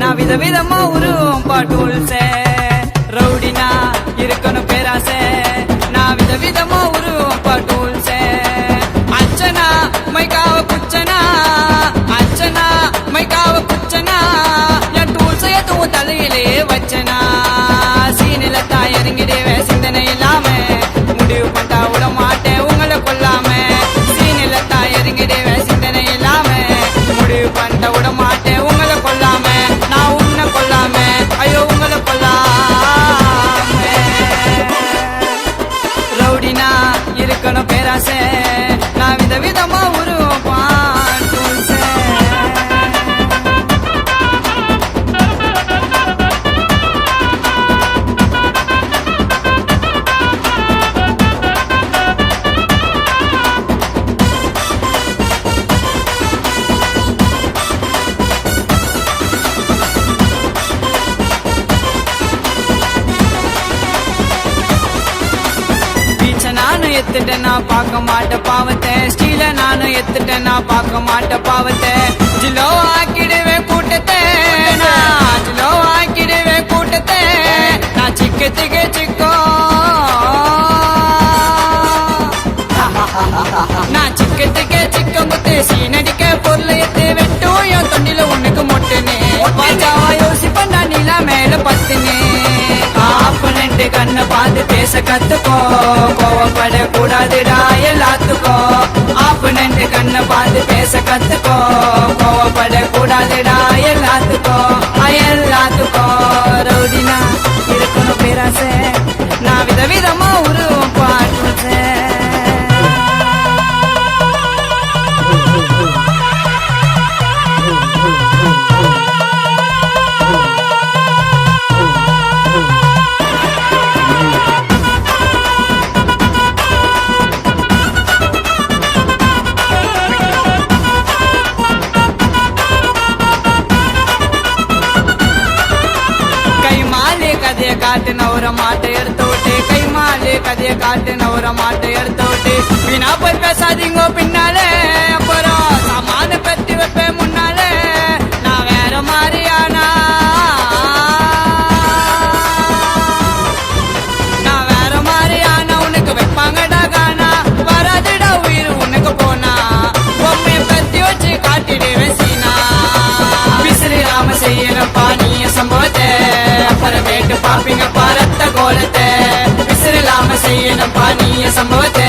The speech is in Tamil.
நான் விதவிதமா உருவம் பாட்டூல்சே ரவுடினா இருக்கணும் பேராசே நான் விதவிதமா உருவம் பாட்டூல்சே அச்சனா மைக்காவ குச்சனா அச்சனா மைக்காவ குச்சனா என் டூல்ஸை எதுவும் தலையிலே வச்சனா சீனில தான் இறங்கிடுவே சிந்தனை இல்லாம முடிவு பண்ணா விட மாட்டேன் உங்களை கொல்லாம சீனில தான் இறங்கிடுவே சிந்தனை இல்லாம முடிவு பண்ண விட மாட்டேன் உங்களை கொல்லாம நான் உன்னை கொல்லாம ஐயோ உங்களை கொல்லாம ரவுடினா இருக்கணும் பேராசை நான் விதவிதமா உருவம் பாட்டூல்சே நானும் எத்துட்டேன் நான் பார்க்க மாட்டேன் பாவத்தை ஸ்டீல நானும் எத்துட்டேன் நான் பார்க்க மாட்டேன் பாவத்தை ஜிலோ ஆக்கிடுவேன் கூட்டத்தை நான் ஜிலோ ஆக்கிடுவேன் கூட்டத்தை நான் சிக்கத்துக்கு சிக்கோ நான் சிக்கத்துக்கு சிக்கம் குத்து சீனடிக்க பொருளை எத்து வெட்டும் என் தொண்டில உனக்கு மொட்டுனே பாஜாவா யோசிப்பேன் நான் நிலா மேல பத்துனே ஆப்பனண்ட் கண்ணை பார்த்து பேச கத்துக்கோ கோவப்பட கூடாதுடா எல்லாத்துக்கோ ஆப்பனண்ட் கண்ணை பார்த்து பேச கத்துக்கோ கோவப்பட கூடாதுடா எல்லாத்துக்கோ எல்லாத்துக்கோ ரவுடினா இருக்கணும் பேராசை நான் விதவிதமா உருவம் பாட்டுச்சே கதையை காட்டு நவர மாட்டை எடுத்து விட்டு கை மாலே கதையை காட்டு நவர மாட்டை எடுத்து விட்டு வீணா போய் பேசாதீங்க பின்னாலே அப்புறம் சாமான பத்தி வைப்பேன் முன்னாலே நான் வேற மாதிரியானா நான் வேற மாதிரியானா உனக்கு வைப்பாங்கடா கானா வராதுடா உயிர் உனக்கு போனா பொம்மைய பத்தி வச்சு காட்டிடுவேன் சீனா விசிறி ராம செய்யற பானிய சம்பவத்தை அப்புறமேட்டு பாப்பீங்க பாரத்த கோலத்தை விசிறலாம செய்யணும் பானிய சம்பவத்தை